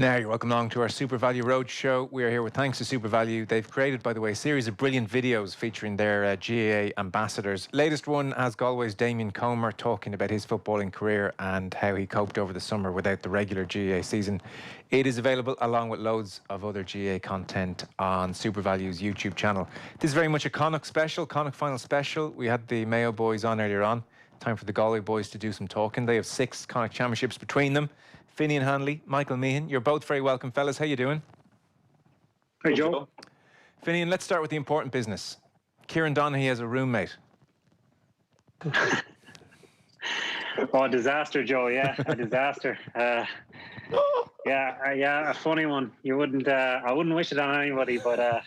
Now, you're welcome along to our Supervalu Roadshow. We are here with thanks to Supervalu. They've created, by the way, a series of brilliant videos featuring their GAA ambassadors. Latest one has Galway's Damien Comer talking about his footballing career and how he coped over the summer without the regular GAA season. It is available along with loads of other GAA content on Supervalu's YouTube channel. This is very much a Connacht special, Connacht final special. We had the Mayo boys on earlier on. Time for the Galway boys to do some talking. They have 6 Connacht championships between them. Finian Hanley, Michael Meehan, you're both very welcome, fellas. How you doing? Hey, Joe. Finian, let's start with the important business. Kieran Donaghy has a roommate. Oh, disaster, Joe. Yeah, a disaster. Yeah, a funny one. You wouldn't. I wouldn't wish it on anybody, but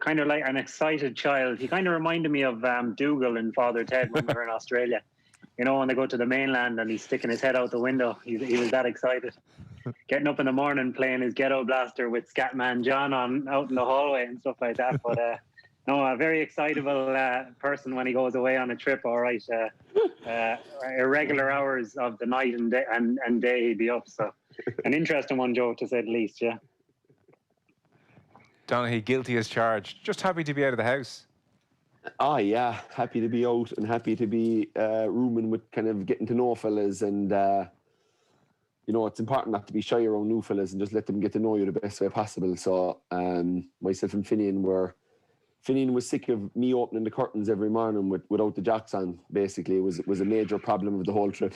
kind of like an excited child. He kind of reminded me of Dougal and Father Ted when we were in Australia. You know, when they go to the mainland and he's sticking his head out the window, he was that excited. Getting up in the morning, playing his ghetto blaster with Scatman John on out in the hallway and stuff like that. But no, a very excitable person when he goes away on a trip. All right, irregular hours of the night and day he'd be up. So, an interesting one, Joe, to say the least. Yeah. Donaghy, guilty as charged. Just happy to be out of the house. Oh yeah, happy to be out and happy to be rooming with kind of getting to know fellas, and you know, it's important not to be shy around new fellas and just let them get to know you the best way possible. So myself and Finian was sick of me opening the curtains every morning without the jocks on. Basically, it was a major problem of the whole trip.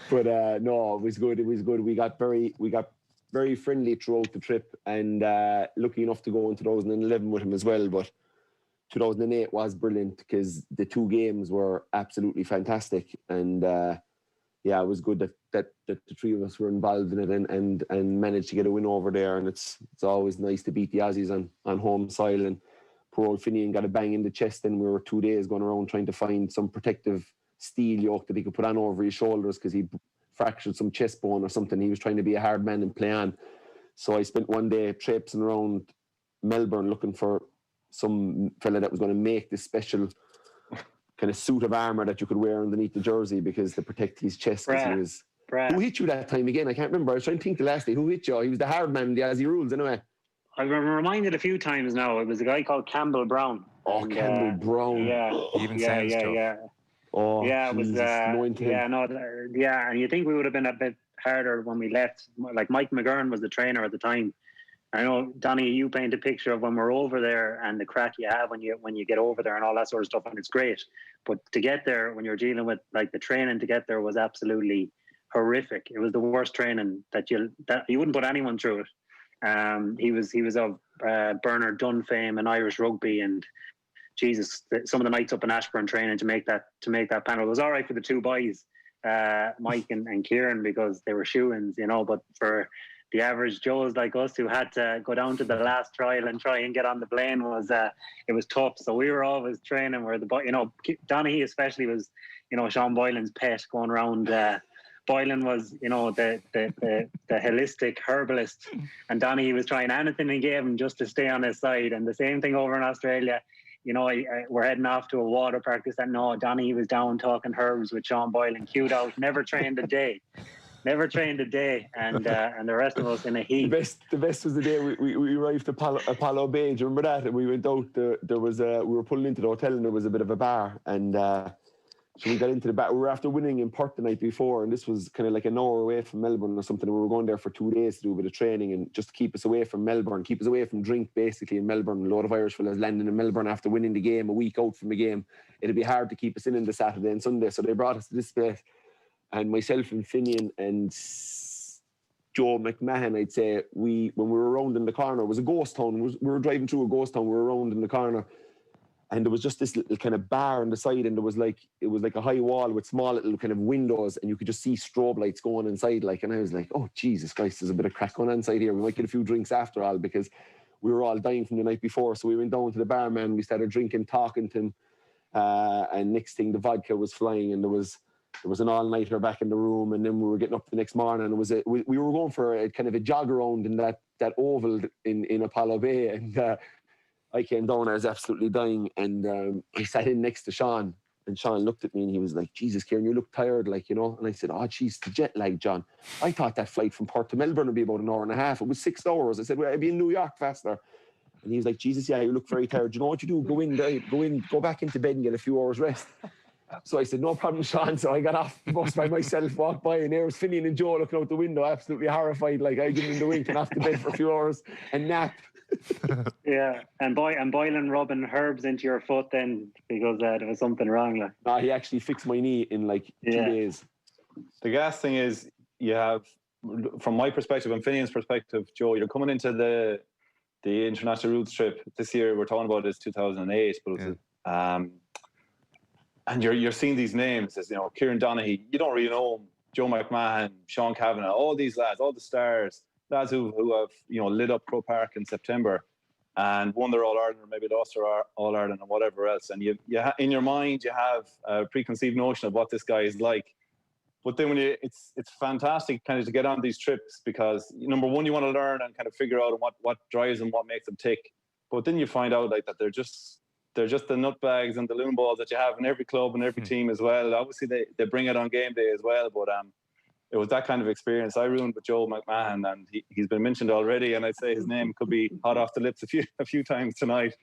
But no, it was good. We got very friendly throughout the trip, and lucky enough to go in 2011 with him as well. But 2008 was brilliant because the 2 games were absolutely fantastic, and yeah, it was good that the 3 of us were involved in it and managed to get a win over there. And it's always nice to beat the Aussies on home soil. And poor old Finian got a bang in the chest, and we were 2 days going around trying to find some protective steel yoke that he could put on over his shoulders because he fractured some chest bone or something. He was trying to be a hard man and play on. So I spent one day traipsing around Melbourne looking for some fella that was going to make this special kind of suit of armour that you could wear underneath the jersey because to protect his chest. Who hit you that time again? I can't remember. I was trying to think the last day. Who hit you? He was the hard man in the Aussie rules anyway. I've been reminded a few times now. It was a guy called Campbell Brown. Oh, Campbell Brown. Yeah. Even sounds tough. Yeah. Oh, yeah, it was. Jesus, yeah, and you think we would have been a bit harder when we left. Like Mike McGurn was the trainer at the time. I know, Donnie, you paint a picture of when we're over there and the crack you have when you get over there and all that sort of stuff, and it's great. But to get there, when you're dealing with like the training to get there was absolutely horrific. It was the worst training that you wouldn't put anyone through it. He was of Bernard Dunn fame and Irish rugby, and Jesus, some of the nights up in Ashburn training to make that panel. It was all right for the 2 boys, Mike and Kieran, because they were shoo-ins, you know. But for the average Joes like us who had to go down to the last trial and try and get on the plane, it was tough. So we were always training where Donaghy especially was, you know, Sean Boylan's pet going around. Boylan was, you know, the holistic herbalist, and Donaghy was trying anything he gave him just to stay on his side. And the same thing over in Australia. You know, we're heading off to a water practice, and no, Donaghy was down talking herbs with Sean Boylan, queued out, never trained a day, and the rest of us in a heat. The best was the day we arrived at Apollo Bay. Do you remember that? And we went out. We were pulling into the hotel, and there was a bit of a bar, and so we got into the bar. We were after winning in Perth the night before, and this was kind of like an hour away from Melbourne or something. We were going there for 2 days to do a bit of training and just to keep us away from Melbourne, keep us away from drink, basically, in Melbourne. A lot of Irish fellas landing in Melbourne after winning the game a week out from the game. It'd be hard to keep us in the Saturday and Sunday, so they brought us to this place. And myself and Finian and Joe McMahon, I'd say, when we were around in the corner, it was a ghost town. We were driving through a ghost town. We were around in the corner, and there was just this little kind of bar on the side, and it was like a high wall with small little kind of windows, and you could just see strobe lights going inside. And I was like, oh Jesus Christ, there's a bit of crack going on inside here. We might get a few drinks after all, because we were all dying from the night before. So we went down to the barman, we started drinking, talking to him, and next thing the vodka was flying, and there was an all-nighter back in the room, and then we were getting up the next morning, and we were going for a kind of a jog around in that oval in Apollo Bay, and I came down, I was absolutely dying, and I sat in next to Sean, And Sean looked at me and he was like, Jesus, Kieran, you look tired, like, you know. And I said, oh, geez, the jet lag, John. I thought that flight from Perth to Melbourne would be about an hour and a half. It was 6 hours. I said, well, I'd be in New York faster. And he was like, Jesus, yeah, you look very tired. You know what you do? Go back into bed and get a few hours rest. So I said, no problem, Sean. So I got off the bus by myself, walked by, and there was Finian and Joe looking out the window, absolutely horrified. Like, I give him the wink and off to bed for a few hours and nap. Yeah, and Boylan rubbing herbs into your foot then because there was something wrong. Like, no, he actually fixed my knee in like 2 days. The gas thing is, you have, from my perspective and Finian's perspective, Joe, you're coming into the international routes trip this year. We're talking about is 2008, but it was, and you're seeing these names as, you know, Kieran Donaghy. You don't really know him. Joe McMahon, Sean Kavanagh, all these lads, all the stars. Lads who have, you know, lit up Croke Park in September and won their All-Ireland or maybe lost their All-Ireland and whatever else. And you in your mind, you have a preconceived notion of what this guy is like. But then when it's fantastic kind of to get on these trips because, number one, you want to learn and kind of figure out what drives them, what makes them tick. But then you find out like that they're just the nutbags and the loon balls that you have in every club and every team as well. Obviously, they bring it on game day as well. But it was that kind of experience I ruined with Joe McMahon, and he's been mentioned already, and I'd say his name could be hot off the lips a few times tonight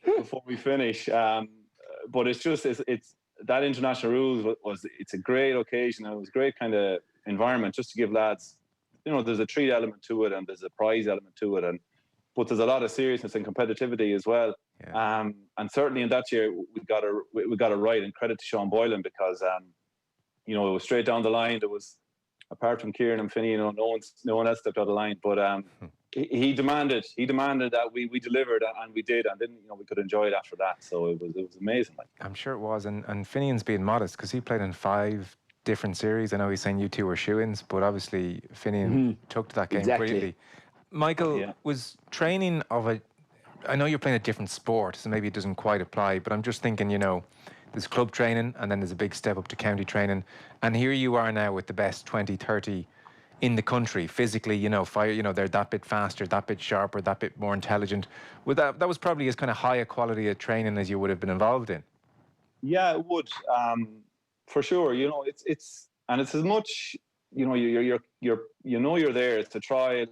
before we finish. But it's that international rules it's a great occasion, and it was a great kind of environment just to give lads, you know, there's a treat element to it and there's a prize element to it, but there's a lot of seriousness and competitivity as well. Yeah. And certainly in that year we got it right, and credit to Sean Boylan because you know, it was straight down the line. There was, apart from Kieran and Finian, you know, no one else stepped out of line. But he demanded that we delivered, and we did, and then, you know, we could enjoy it after that. So it was amazing. Like, I'm sure it was, and Finian's being modest because he played in 5 different series. I know he's saying you two were shoo-ins, but obviously Finian took to that game brilliantly. Michael, was training I know you're playing a different sport, so maybe it doesn't quite apply, but I'm just thinking, you know, there's club training and then there's a big step up to county training, and here you are now with the best 20, 30 in the country physically, you know, they're that bit faster, that bit sharper, that bit more intelligent. That was probably as kind of high a quality of training as you would have been involved in. Yeah, it would, for sure. You know, it's as much, you know, you're there to try.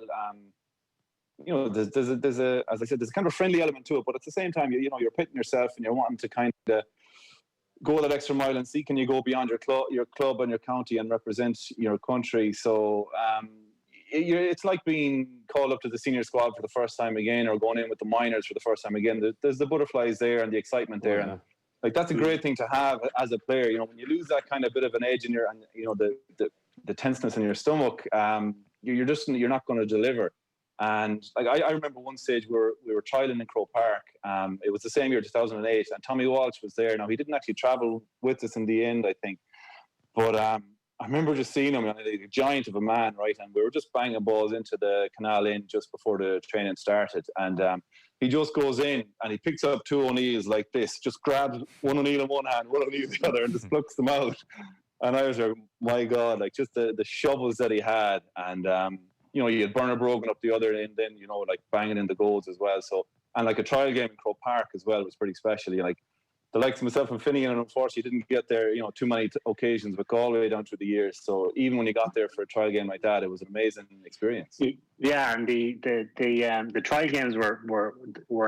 You know, there's a, as I said, there's kind of a friendly element to it, but at the same time, you know, you're pitting yourself and you're wanting to kind of go that extra mile and see, can you go beyond your club and your county and represent your country. So it's like being called up to the senior squad for the first time again, or going in with the minors for the first time again. There's the butterflies there and the excitement there. And like, that's a great thing to have as a player. You know, when you lose that kind of bit of an edge in you know, the tenseness in your stomach, you're not going to deliver. And like, I remember one stage where we were trialing in Croke Park. It was the same year, 2008, and Tommy Walsh was there. Now, he didn't actually travel with us in the end, I think. But I remember just seeing him, a giant of a man, right? And we were just banging balls into the canal in just before the training started. And he just goes in and he picks up 2 O'Neills like this, just grabs one O'Neill in one hand, one O'Neill in the other, and just plucks them out. And I was like, my God, like, just the shovels that he had. And you know, you had Bernard Brogan up the other end, then, you know, like banging in the goals as well. So, and like a trial game in Croke Park as well was pretty special. Like, the likes of myself and Finian, and unfortunately didn't get there, you know, too many occasions with Galway down through the years. So even when you got there for a trial game like that, it was an amazing experience. Yeah, and the trial games were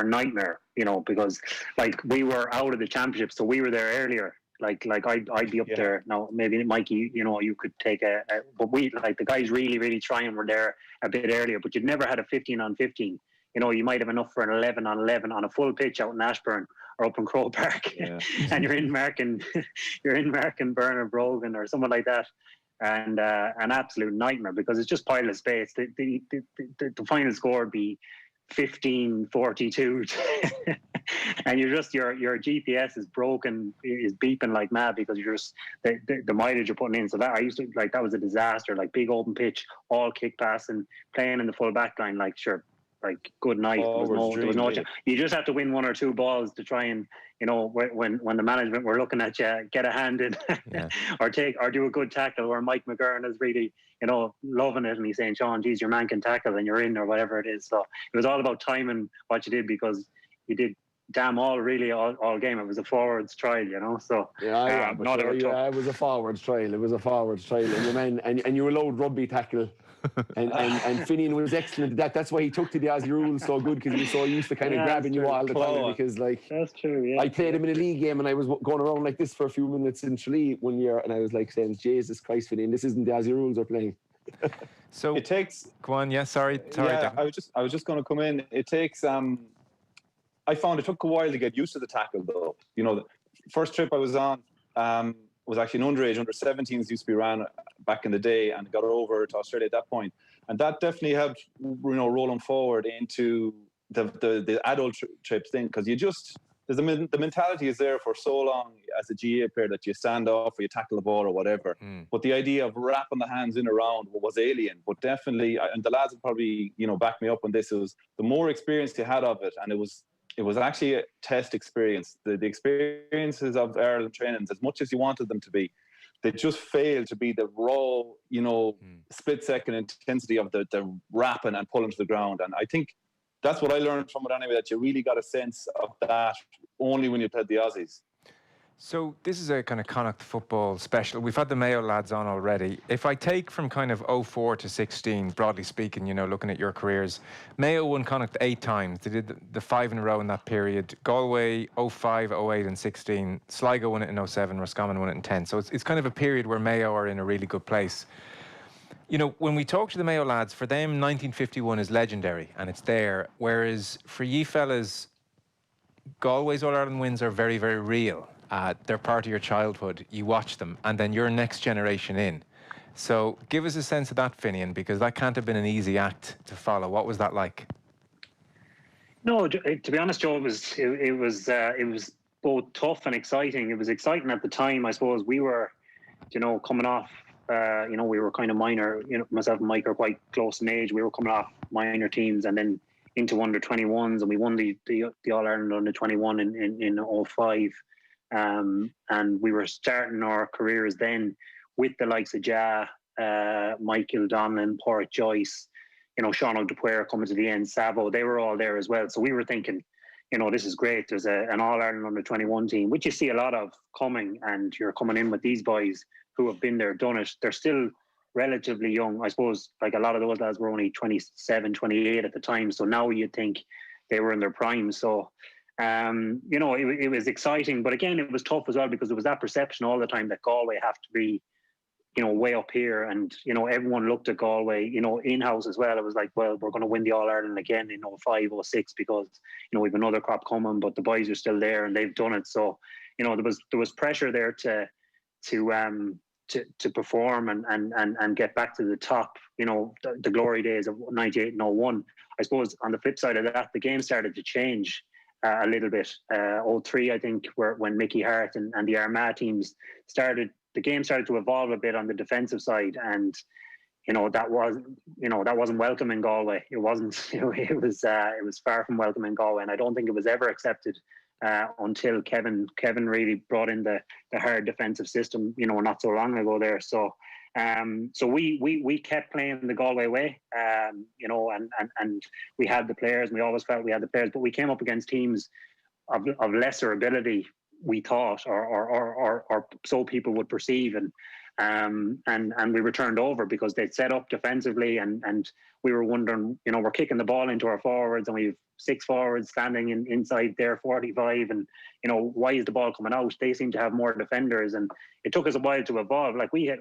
a nightmare, you know, because like we were out of the championship, so we were there earlier. Like I'd be up there now. Maybe Mikey, you know, you could take but we, like, the guys really trying, were there a bit earlier. But you'd never had a 15 on 15. You know, you might have enough for an 11 on 11 on a full pitch out in Ashburn or up in Croke Park, and you're in marking Bernard Brogan or someone like that, and an absolute nightmare because it's just pile of space. The final score would be 15-42 and you're just your GPS is broken, is beeping like mad because you're just the mileage you're putting in. So that I used to, like, that was a disaster. Like, big open pitch, all kick pass and playing in the full back line, like, sure, like, good night. There was no chance. You just have to win 1 or 2 balls to try and, you know, when the management were looking at you, get a hand in or do a good tackle, where Mike McGurn is really, you know, loving it, and he's saying, Sean, geez, your man can tackle and you're in, or whatever it is. So it was all about timing what you did, because you did damn all game. It was a forwards trial, so Yeah, no, they were tough. it was a forwards trial. It was a forwards trial, and your man, and you allowed rugby tackle, and Finian was excellent at that. That's why he took to the Aussie rules so good, because he was so used to kind of grabbing you all the time. Because that's true. Yeah, I played him in a league game, and I was going around like this for a few minutes in Tralee one year, and I was like saying, "Jesus Christ, Finian, this isn't the Aussie rules we're playing." So it takes. Go on. Yeah, sorry. Yeah, I was just going to come in. It takes. I found it took a while to get used to the tackle, though. The first trip I was on was actually an underage, under 17s used to be ran back in the day, and got over to Australia at that point. And that definitely helped, rolling forward into the adult trips thing, because the mentality is there for so long as a GAA player that you stand off or you tackle the ball or whatever. But the idea of wrapping the hands in around was alien. But definitely, and the lads will probably back me up on this, it was the more experience you had of it, and it was actually a test experience. The experiences of Ireland trainings, as much as you wanted them to be, they just failed to be the raw, split-second intensity of the wrapping and pulling to the ground. And I think that's what I learned from it anyway, that you really got a sense of that only when you played the Aussies. So this is a kind of Connacht football special. We've had the Mayo lads on already. If I take from kind of 04 to 16, broadly speaking, looking at your careers, Mayo won Connacht 8 times. They did the 5 in a row in that period. Galway 05, 08 and 16. Sligo won it in 07. Roscommon won it in 10. So it's kind of a period where Mayo are in a really good place. When we talk to the Mayo lads, for them 1951 is legendary and it's there. Whereas for ye fellas, Galway's All-Ireland wins are very, very real. They're part of your childhood. You watch them, and then you're next generation in. So give us a sense of that, Finian, because that can't have been an easy act to follow. What was that like? No, to be honest, Joe, it was both tough and exciting. It was exciting at the time. I suppose we were, coming off. We were kind of minor. Myself and Mike are quite close in age. We were coming off minor teams and then into under 21s, and we won the All Ireland under 21 in 05. And we were starting our careers then with the likes of Ja, Michael Donlan, Porrick Joyce, Sean O'Dupuer coming to the end, Savo, they were all there as well. So we were thinking, this is great. There's an All-Ireland under 21 team, which you see a lot of coming, and you're coming in with these boys who have been there, done it. They're still relatively young. I suppose like a lot of those lads were only 27, 28 at the time. So now you'd think they were in their prime. So it was exciting, but again, it was tough as well, because there was that perception all the time that Galway have to be, way up here, and everyone looked at Galway, in-house as well. It was like, well, we're going to win the All-Ireland again in 05, 06 because we've another crop coming, but the boys are still there and they've done it. So there was pressure there to perform and get back to the top. The glory days of 98 and 01. I suppose on the flip side of that, the game started to change a little bit. 03, I think, when Mickey Hart and the Armagh teams started, the game started to evolve a bit on the defensive side, and that wasn't welcome in Galway. It wasn't. It was far from welcome in Galway, and I don't think it was ever accepted until Kevin really brought in the hard defensive system. Not so long ago there. So we kept playing the Galway way, and we had the players, and we always felt we had the players, but we came up against teams of lesser ability, we thought, or so people would perceive, and we were turned over because they'd set up defensively, and we were wondering, we're kicking the ball into our forwards, and we've 6 forwards standing inside their 45, and why is the ball coming out? They seem to have more defenders, and it took us a while to evolve. Like we had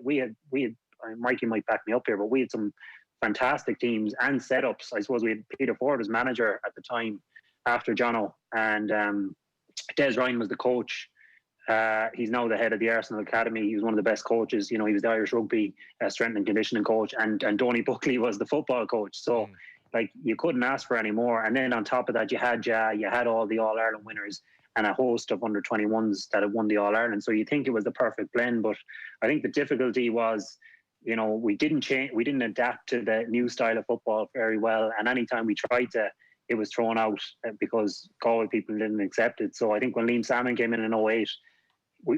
Mikey might back me up here, but we had some fantastic teams and setups. I suppose we had Peter Ford as manager at the time after Jono, and Des Ryan was the coach. He's now the head of the Arsenal Academy. He was one of the best coaches. He was the Irish rugby strength and conditioning coach, and Donny Buckley was the football coach. So like, you couldn't ask for any more. And then on top of that, you had all the All-Ireland winners and a host of under 21s that had won the All-Ireland. So you think it was the perfect blend. But I think the difficulty was, we didn't adapt to the new style of football very well. And anytime we tried to, it was thrown out because Galway people didn't accept it. So I think when Liam Salmon came in 08,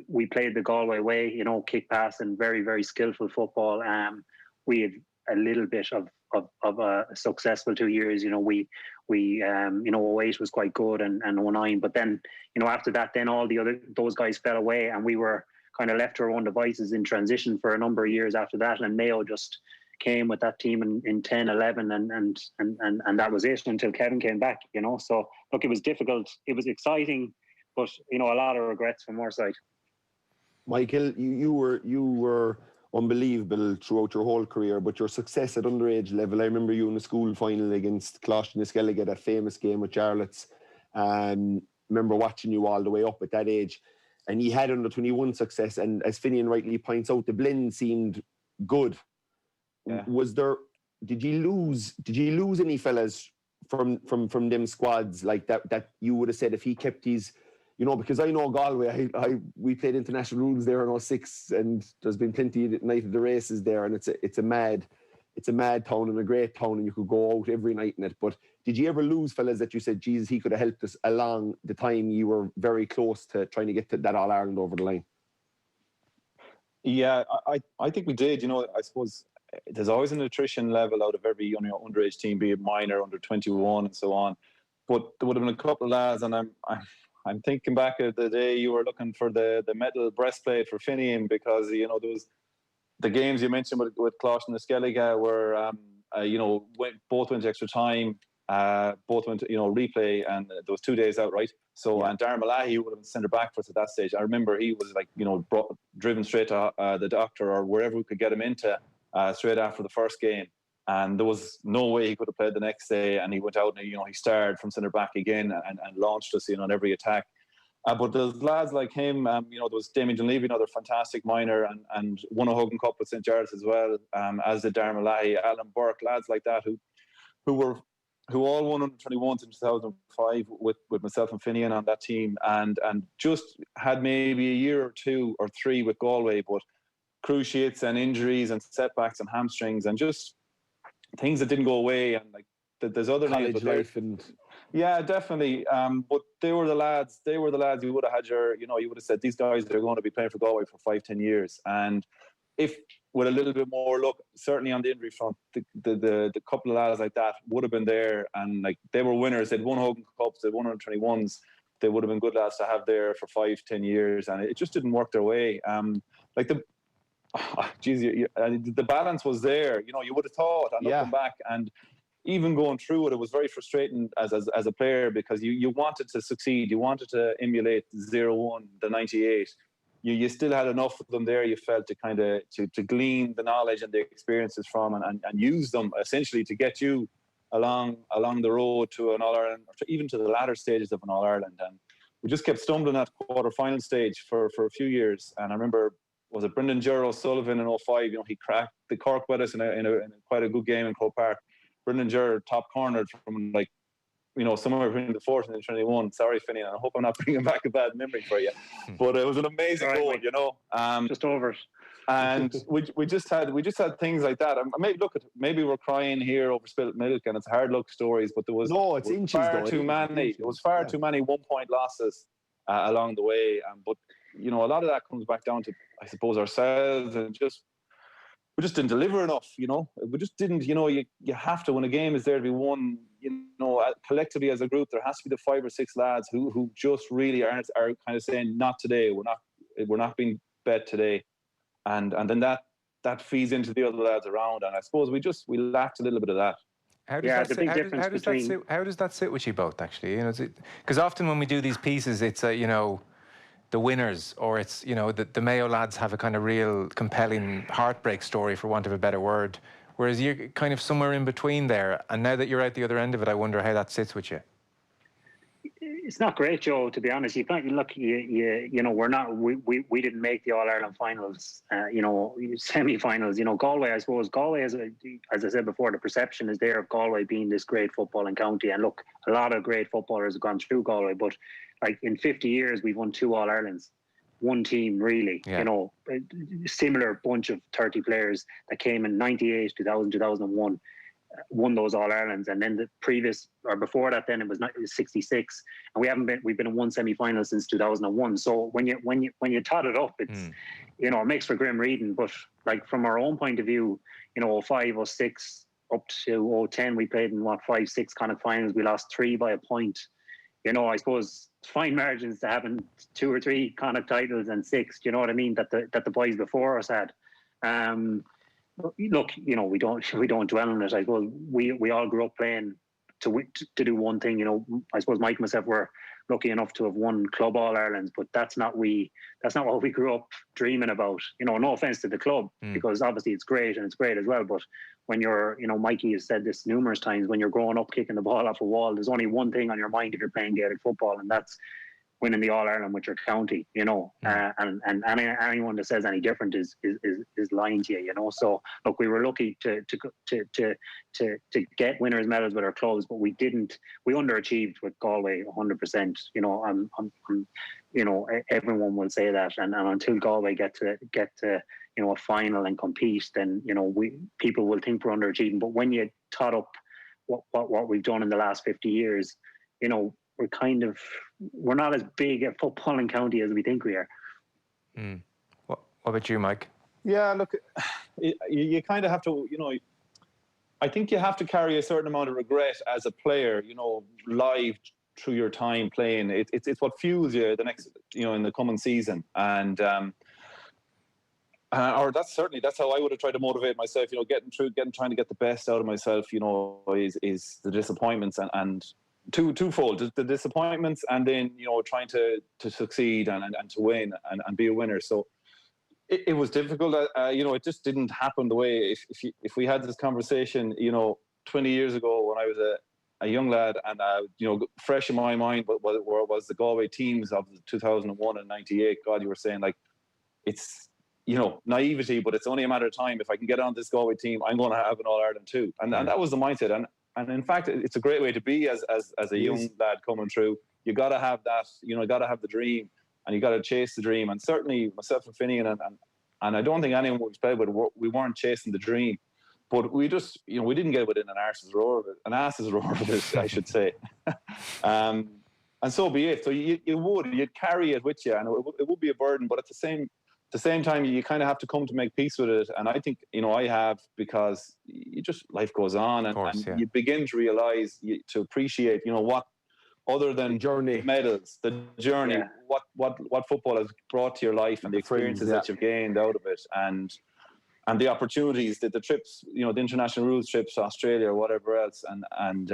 we played the Galway way, kick pass and very, very skillful football. We had a little bit of of a successful 2 years. We 08 was quite good, and 09, but then after that, then all those guys fell away, and we were kind of left to our own devices in transition for a number of years after that. And Mayo just came with that team in 10, 11, and that was it until Kevin came back. So look, it was difficult, it was exciting, but a lot of regrets from our side. Michael, you were unbelievable throughout your whole career, but your success at underage level, I remember you in the school final against Connacht, that famous game with Charlottes. Remember watching you all the way up at that age, and you had under 21 success, and as Finian rightly points out, the blend seemed good. Yeah. Did you lose any fellas from them squads like that you would have said if he kept his, because I know Galway, we played international rules there in 06, and there's been plenty of night of the races there, and it's a mad town and a great town, and you could go out every night in it. But did you ever lose fellas that you said, Jesus, he could have helped us along the time you were very close to trying to get to that All-Ireland over the line? Yeah, I think we did. I suppose there's always an attrition level out of every underage team, be it minor, under 21, and so on. But there would have been a couple of lads, and I'm thinking back at the day you were looking for the metal breastplate for Finian, because there was the games you mentioned with Connacht and the Skellige were both went to extra time, both went to replay, and there was 2 days out, right? So and Darren Malahy would have been centre back for us at that stage. I remember he was driven straight to the doctor or wherever we could get him into straight after the first game, and there was no way he could have played the next day. And he went out and he started from centre back again and launched us on every attack. But there's lads like him, there was Damien Dunleavy, another fantastic minor, and won a Hogan Cup with St. Giles as well, as did Darren Malahy, Alan Burke, lads like that who all won under 21s in 2005 with myself and Finian on that team, and just had maybe a year or 2 or 3 with Galway, but cruciates and injuries and setbacks and hamstrings and just things that didn't go away, and there's other college life and. Yeah, definitely. But they were the lads you would have had you would have said, these guys are going to be playing for Galway for 5-10 years. And if with a little bit more luck, certainly on the injury front, the couple of lads like that would have been there, and they were winners. They'd won Hogan Cups, they'd won under 21s. They would have been good lads to have there for 5-10 years, and it just didn't work their way. The balance was there. You would have thought, and looking back, and even going through it, it was very frustrating as a player, because you wanted to succeed. You wanted to emulate 0-1, the 98. You still had enough of them there, you felt, to kind of to glean the knowledge and the experiences from and use them essentially to get you along the road to an All-Ireland, or even to the latter stages of an All-Ireland. And we just kept stumbling at quarter-final stage for a few years. And I remember, was it Brendan Gerald Sullivan in 05? He cracked the cork with us in a quite a good game in Croke Park. Brendan Gerard top cornered from somewhere between the 4th and the 21. Sorry, Finian, I hope I'm not bringing back a bad memory for you, but it was an amazing goal. Just over it. And we just had things like that. Maybe we're crying here over spilt milk, and it's hard luck stories, but there was far too many 1-point losses along the way. But a lot of that comes back down to, I suppose, ourselves, and we just didn't deliver enough. We just didn't. You have to, when a game is there to be won, collectively as a group, there has to be the 5 or 6 lads who just really are kind of saying, not today. We're not being bet today, and then that feeds into the other lads around. And I suppose we lacked a little bit of that. How does that sit with you both, actually? Because often when we do these pieces, it's the winners, or it's the Mayo lads have a kind of real compelling heartbreak story, for want of a better word, whereas you're kind of somewhere in between there. And now that you're out the other end of it, I wonder how that sits with you. It's not great, Joe, to be honest. We're not. We didn't make the All-Ireland finals, semi-finals. Galway, I suppose. Galway, as I said before, the perception is there of Galway being this great footballing county. And look, a lot of great footballers have gone through Galway, but in 50 years, we've won 2 All-Irelands. One team, really. Yeah. A similar bunch of 30 players that came in 98, 2000, 2001. Won those All-Irelands, and then the previous, or before that, then it was 66, and we've been in 1 semi-final since 2001. So when you tot it up, it's it makes for grim reading. But from our own point of view, 05, 06, up to 010, we played in 5-6 Connacht finals. We lost 3 by a point. You know, I suppose fine margins to having 2 or 3 Connacht titles and 6. Do you know what I mean? That the boys before us had. Look, you know, we don't dwell on it. I suppose we all grew up playing to do one thing. You know, I suppose Mike and myself were lucky enough to have won Club All Irelands, but that's not what we grew up dreaming about. You know, no offense to the club, because obviously it's great and it's great as well. But when you're, you know, Mikey has said this numerous times, when you're growing up kicking the ball off a wall, there's only one thing on your mind if you're playing Gaelic football, and that's winning the All Ireland with your county. You know, and anyone that says any different is lying to you. You know, so look, we were lucky to get winners' medals with our clubs, but we underachieved with Galway 100%. You know, you know, everyone will say that, and until Galway get to you know, a final and compete, then, you know, people will think we're underachieving. But when you tot up what we've done in the last 50 years, you know, we're not as big a footballing county as we think we are. What about you, Mike? Yeah, look, you kind of have to, you know, I think you have to carry a certain amount of regret as a player, you know, live through your time playing. It's what fuels you the next, you know, in the coming season. And or that's how I would have tried to motivate myself, you know, trying to get the best out of myself, you know, is the disappointments and twofold, the disappointments, and then, you know, trying to succeed and to win and be a winner. So it was difficult. You know, it just didn't happen the way, if we had this conversation, you know, 20 years ago when I was a young lad, and you know, fresh in my mind was the Galway teams of 2001 and 98. God, you were saying, like, it's, you know, naivety, but it's only a matter of time. If I can get on this Galway team, I'm going to have an All Ireland too. And that was the mindset. And in fact, it's a great way to be as a young lad coming through. You got to have that, you know, you got to have the dream, and you got to chase the dream. And certainly myself and Finian, and I don't think anyone would say, but we weren't chasing the dream. But we just, you know, we didn't get within an ass's roar of it, I should say. And so be it. So you'd carry it with you, and it would be a burden. But at the same time, you kind of have to come to make peace with it. And I think, you know, I have, because life goes on, and you begin to realise, to appreciate, you know, what, other than the journey, medals, the journey, what football has brought to your life, and the experiences that you've gained out of it, and the opportunities, the trips, you know, the international rules trips to Australia or whatever else, and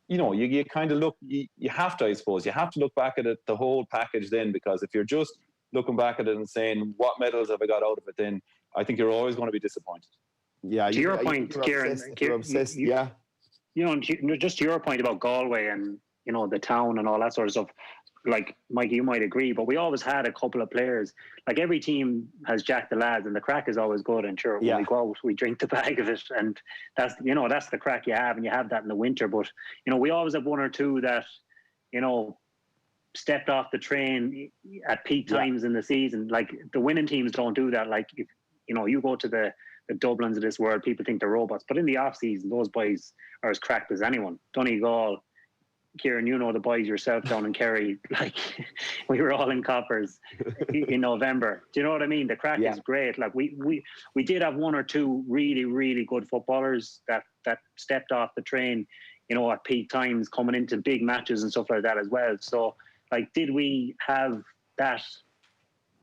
you know, you kind of look, you have to, I suppose, you have to look back at it, the whole package then, because if you're just looking back at it and saying, what medals have I got out of it, then I think you're always going to be disappointed. Yeah, to your point, Kieran, yeah. You know, just to your point about Galway and, you know, the town and all that sort of stuff, like, Mike, you might agree, but we always had a couple of players. Like, every team has Jack the lads, and the crack is always good. And sure, when we go out, we drink the bag of it, and that's, you know, that's the crack you have, and you have that in the winter. But, you know, we always have one or two that, you know, stepped off the train at peak times in the season. Like, the winning teams don't do that. Like, if, you know, you go to the Dublins of this world, people think they're robots, but in the off season, those boys are as cracked as anyone. Donegal, Kieran, you know the boys yourself down in Kerry. Like, we were all in coppers in November. Do you know what I mean? The crack is great. Like, we did have one or two really, really good footballers that stepped off the train, you know, at peak times, coming into big matches and stuff like that as well. So, like, did we have that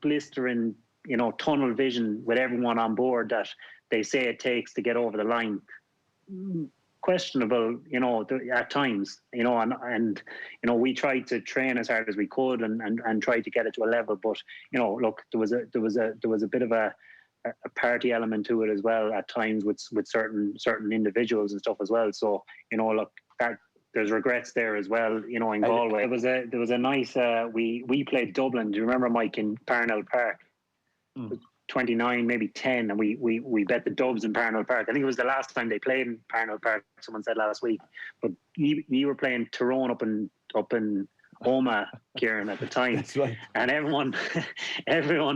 blistering, you know, tunnel vision with everyone on board that they say it takes to get over the line? Questionable, you know, at times, you know, and you know, we tried to train as hard as we could and tried to get it to a level, but, you know, look, there was a bit of a party element to it as well at times with certain individuals and stuff as well. So, you know, look, there's regrets there as well, you know, in Galway. There was a nice we played Dublin. Do you remember, Mike, in Parnell Park? 29, maybe 10, and we bet the Dubs in Parnell Park. I think it was the last time they played in Parnell Park, someone said last week. But you were playing Tyrone up in Oma, Kieran, at the time. That's right. And everyone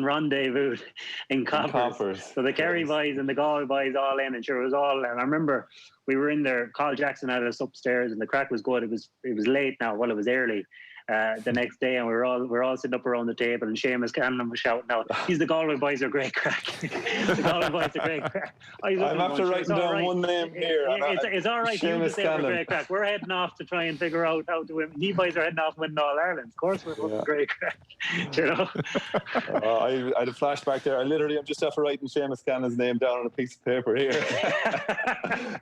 rendezvoused in Coppers. So the Kerry boys and the Galway boys all in, and sure, it was all. And I remember we were in there, Carl Jackson had us upstairs, and the crack was good. It was late now, well, it was early. the next day, and we were all sitting up around the table, and Seamus Hanley was shouting out, "He's the Galway boys are great crack." The Galway boys are great crack. I'm after writing down one name here. It's all right. You just say we're great crack. We're heading off to try and figure out how to win. You boys are heading off winning All Ireland. Of course, we're fucking great crack. You know. I had a flashback there. I'm just after writing Seamus Cannon's name down on a piece of paper here,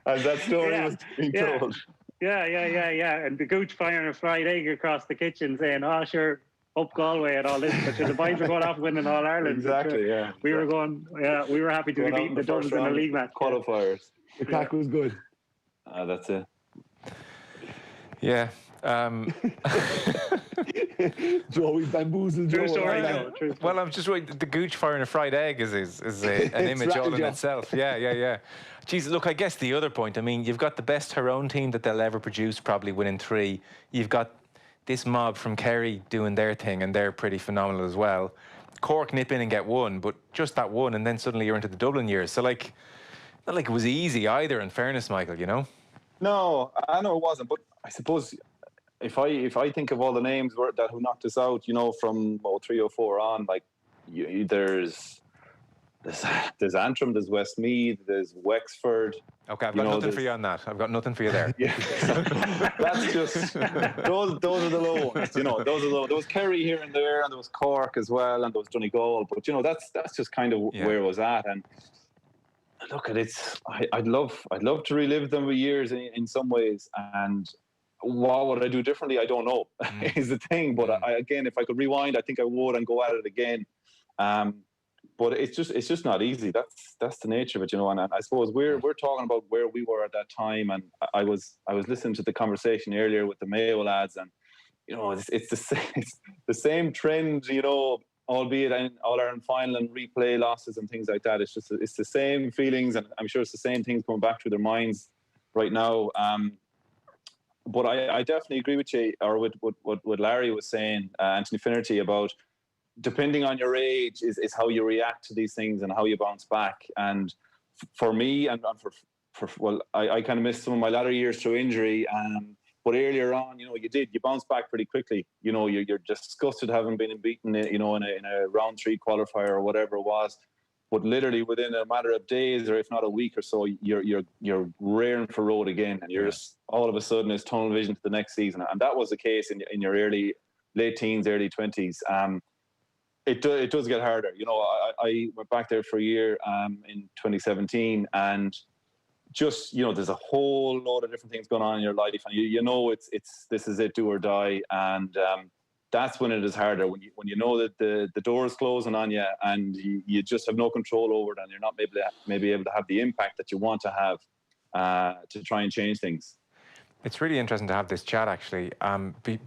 as that story was being told. Yeah. And the gooch firing a fried egg across the kitchen saying, "Oh, sure, up Galway and all this." But sure, the boys were going off winning All Ireland. Exactly, yeah. We were going, we were happy to be beating the Dubs in the league match. Qualifiers. The crack was good. That's it. Yeah. Joe, we bamboozled Joe. True story. Well, I'm just waiting. The gooch firing a fried egg is an image all in itself. Yeah. Jeez, look, I guess the other point, I mean, you've got the best Tyrone team that they'll ever produce, probably winning 3. You've got this mob from Kerry doing their thing, and they're pretty phenomenal as well. Cork nip in and get 1, but just that 1, and then suddenly you're into the Dublin years. So, like, not like it was easy either, in fairness, Michael, you know? No, I know it wasn't, but I suppose if I think of all the names who knocked us out, you know, from 03, 04 on, like, there's Antrim, there's Westmeath, there's Wexford. Okay, I've got nothing for you on that. I've got nothing for you there. Yeah, that's just those are the low ones. You know, those are low. There was Kerry here and there, and there was Cork as well, and there was Donegal. But you know, that's just kind of where it was at. And look, I'd love to relive them for years in some ways. And what would I do differently? I don't know. Is the thing. But again, if I could rewind, I think I would and go at it again. But it's just not easy. That's the nature of it, you know. And I suppose we're talking about where we were at that time. And I was listening to the conversation earlier with the Mayo lads, and you know, it's the same trend, you know, albeit in All Ireland final and replay losses and things like that. It's the same feelings, and I'm sure it's the same things going back through their minds right now. But I definitely agree with you, or with what Larry was saying, Anthony Finnerty, about depending on your age is how you react to these things and how you bounce back. And for me, and for I kind of missed some of my latter years through injury. But earlier on, you know, you bounce back pretty quickly. You know, you're disgusted having been beaten, you know, in a round 3 qualifier or whatever it was. But literally within a matter of days, or if not a week or so, you're raring for road again, and you're just all of a sudden it's tunnel vision to the next season. And that was the case in your late teens, early 20s. It does get harder. You know, I went back there for a year in 2017, and just, you know, there's a whole load of different things going on in your life, and you know this is it, do or die. And that's when it is harder, when you know that the door is closing on you, and you just have no control over it, and you're not maybe able to have the impact that you want to have to try and change things. It's really interesting to have this chat, actually.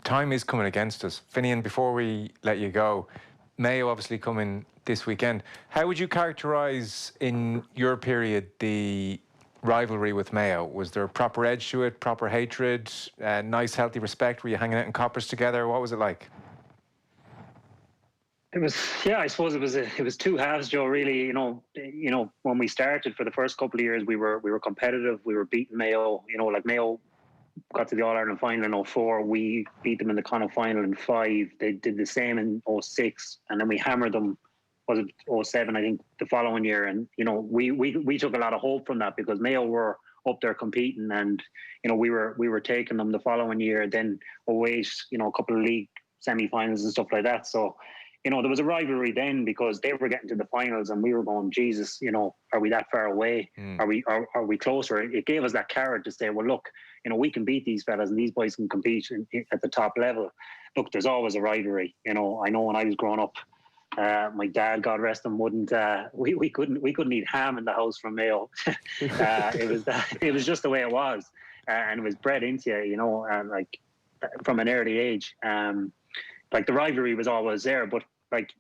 Time is coming against us. Finian, before we let you go, Mayo obviously coming this weekend. How would you characterise in your period the rivalry with Mayo? Was there a proper edge to it, proper hatred, nice healthy respect? Were you hanging out in coppers together? What was it like? It was, I suppose it was two halves, Joe. Really, you know, when we started for the first couple of years, we were competitive. We were beating Mayo. You know, like Mayo got to the All Ireland final in 2004. We beat them in the Connacht final in 2005. They did the same in 2006, and then we hammered them. Was it 2007? I think the following year. And you know, we took a lot of hope from that, because Mayo were up there competing, and you know, we were taking them the following year. Then 2008, you know, a couple of league semi-finals and stuff like that. So, you know, there was a rivalry then, because they were getting to the finals and we were going, Jesus, you know, are we that far away? Are we closer? It gave us that carrot to say, well, look, you know, we can beat these fellas and these boys can compete at the top level. Look, there's always a rivalry. You know, I know when I was growing up, my dad, God rest him, wouldn't. We couldn't eat ham in the house from Mayo. It was just the way it was, and it was bred into you. You know, like from an early age. Like the rivalry was always there, but like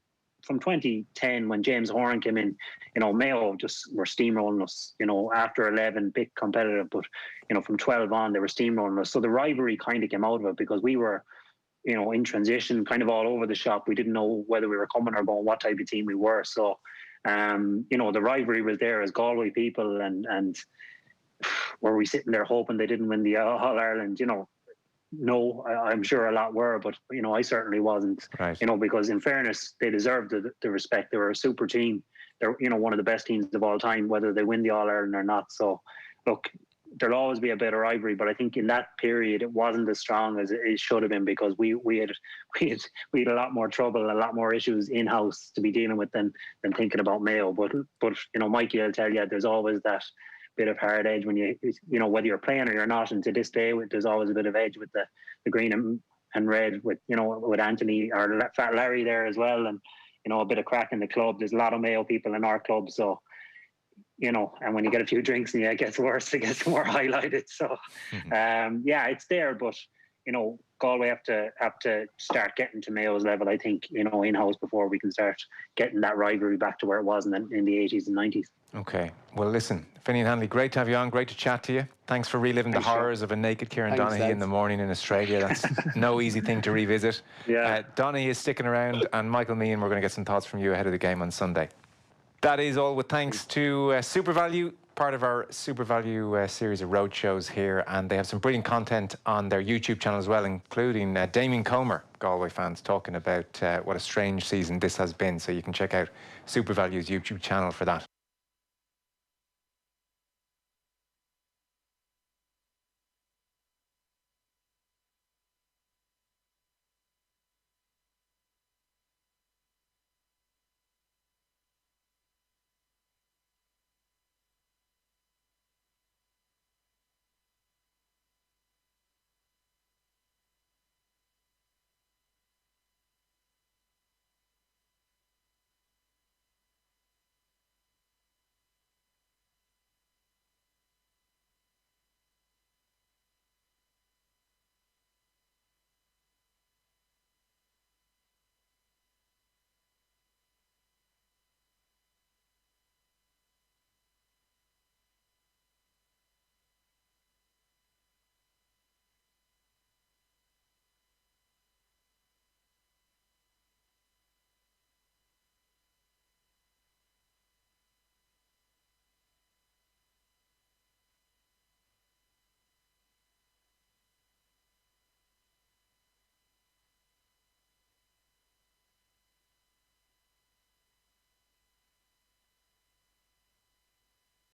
from 2010 when James Horan came in, you know, Mayo just were steamrolling us. You know, after 11, bit competitive, but you know, from 12 on, they were steamrolling us. So the rivalry kind of came out of it, because we were, you know, in transition, kind of all over the shop. We didn't know whether we were coming or going, what type of team we were. So, you know, the rivalry was there as Galway people, and were we sitting there hoping they didn't win the All Ireland? You know, no, I'm sure a lot were, but I certainly wasn't. Right. Because in fairness, they deserved the respect. They were a super team. They're one of the best teams of all time, whether they win the All Ireland or not. So, look, there'll always be a bit of rivalry, but I think in that period it wasn't as strong as it should have been, because we had a lot more trouble and a lot more issues in house to be dealing with than thinking about Mayo. But Mikey will tell you, there's always that bit of hard edge when you whether you're playing or you're not, and to this day there's always a bit of edge with the green and red with with Anthony or Fat Larry there as well, and a bit of crack in the club. There's a lot of Mayo people in our club, so and when you get a few drinks and it gets worse, it gets more highlighted. So it's there, but Galway have to start getting to Mayo's level, I think, in-house, before we can start getting that rivalry back to where it was in the 80s and 90s. Okay. Well, listen, Finian Hanley, great to have you on. Great to chat to you. Thanks for reliving the horrors of a naked Kieran Donaghy in the morning in Australia. That's no easy thing to revisit. Yeah. Donaghy is sticking around, and Michael Meehan, we're going to get some thoughts from you ahead of the game on Sunday. That is all, with thanks to Supervalu, part of our Supervalu series of roadshows here, and they have some brilliant content on their YouTube channel as well, including Damien Comer, Galway fans, talking about what a strange season this has been. So you can check out Supervalu's YouTube channel for that.